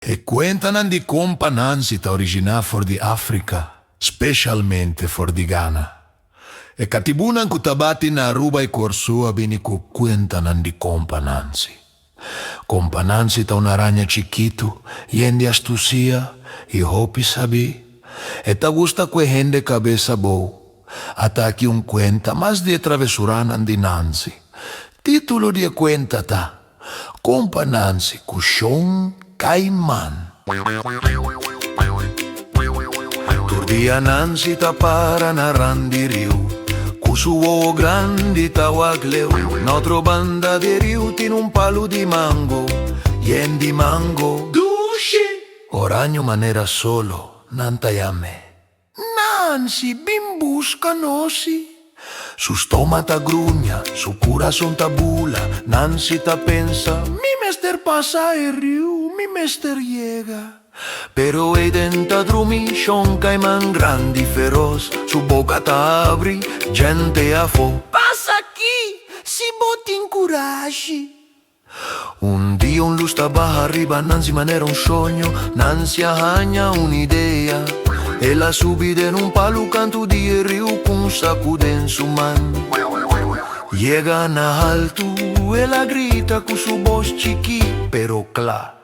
E cuentan di compa Nancy ta origina for di Africa, specialmente for di Ghana. E katibunan kutabati na Aruba e Corsua bini ku cuentan di compa Nancy. Compa Nancy ta una ragna chiquito, yendi astucia, y hopi sabi. E ta gusta que gente cabeza bo. Ata aquí un cuenta más de travesuranan di Nancy. Titulo di cuenta ta, compa Nancy cushon Caimán. Turdia Nancy ta para na randi riu, cu suo grandi tawagleu. Notro banda di riu tin un palo di mango, yen di mango. Dushi! Oragno manera solo, nantayame. Nancy, bimbusca nosi. Su stomata grugna, su corazón tabula. Nancy ta pensa, mi mester pasa e riu, mi mester llega. Pero ei denta drumi, Sean Caimán grandi feroz. Su boca ta abri, gente a fo. Passa aquí, si botin courage. Un dia un luz baja arriba, Nancy manera un sogno. Nancy agna un'idea. E la subide in un palo canto di riu con sacude in su man. Llega na alto e la grita con su voz chiqui pero cla.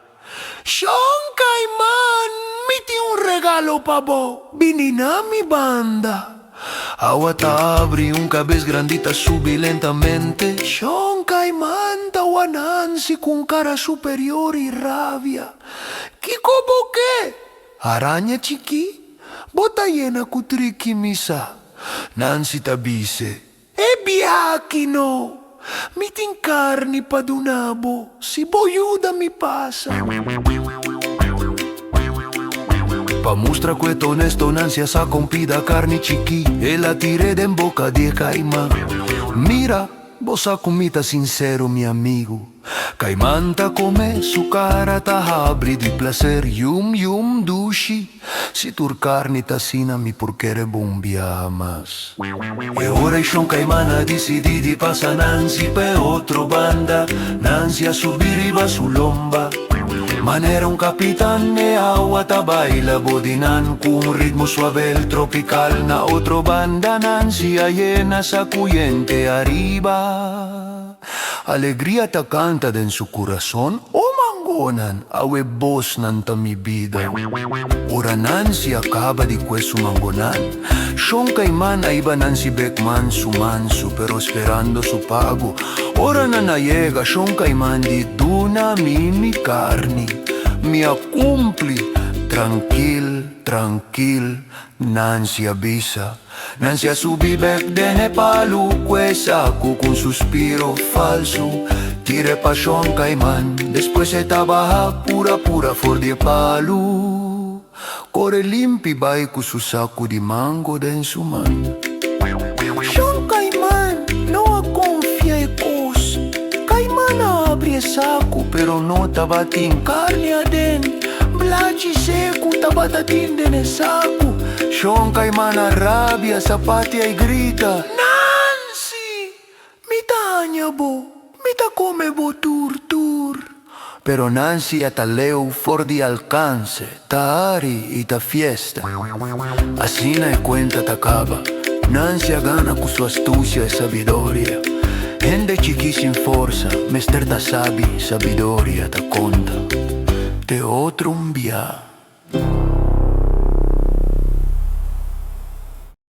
Sean Caimán, miti un regalo pa bo, vini na mi banda. Agua ta abri un cabez grandita subi lentamente. Sean Caimán ta a Nancy con cara superior y rabia. ¿Chi como qué? Araña chiqui? Bota llena cu triqui misa. Nancy tabise. E biachino. Mi t'incarni padunabo. Si boiuda mi passa. Pa mostra questo onesto Nancy sa compida carni chiqui. E la tire en boca di Caimán. Mira, vos ha comita sincero mi amigo. Caimán ta come su cara ta abri di placer. Yum yum dushi. Si tur carni ta sina mi purchere bombiamas. E ora Sean Caimán ha decidi di pasa Nancy pe otro banda. Nancy a subir iba su lomba. Manera un capitán e agua ta baila bodinan con un ritmo suave el tropical. Na otro banda Nancy a llena sacuyente arriba. Alegría ta canta den su corazón. O mangonan, awe boss nanta mi vida. Ora Nancy acaba di questo mangonan. Sean Caimán iba Nancy Beckman su manso, pero esperando su pago. Ora nana llega Sean Caimán di duna mini carni. Mi accumpli, tranquil, tranquil, Nancy avisa. Nancy a subi back de Nepal, saco con suspiro falso. Tire pa Sean Caimán, después se tabaja pura pura for di palo. Core limpi vai con su sacco di mango den su man. Sean Caimán no confia e cos. Caimán abre sacco, pero no tabatin carne aden. Blaci seco, tabatatin den sacco. Sean Caimán arrabia, zapati e grita. Nancy, mi taña bo, mi ta come bo tur tur. Pero Nancy a taleu for di alcance, ta ari y ta fiesta. Asina e cuenta ta acaba. Nancy a gana con su astucia e sabidoria. Gente chiqui sin forza, mester ta sabi, sabidoria ta conta. Te otro un via.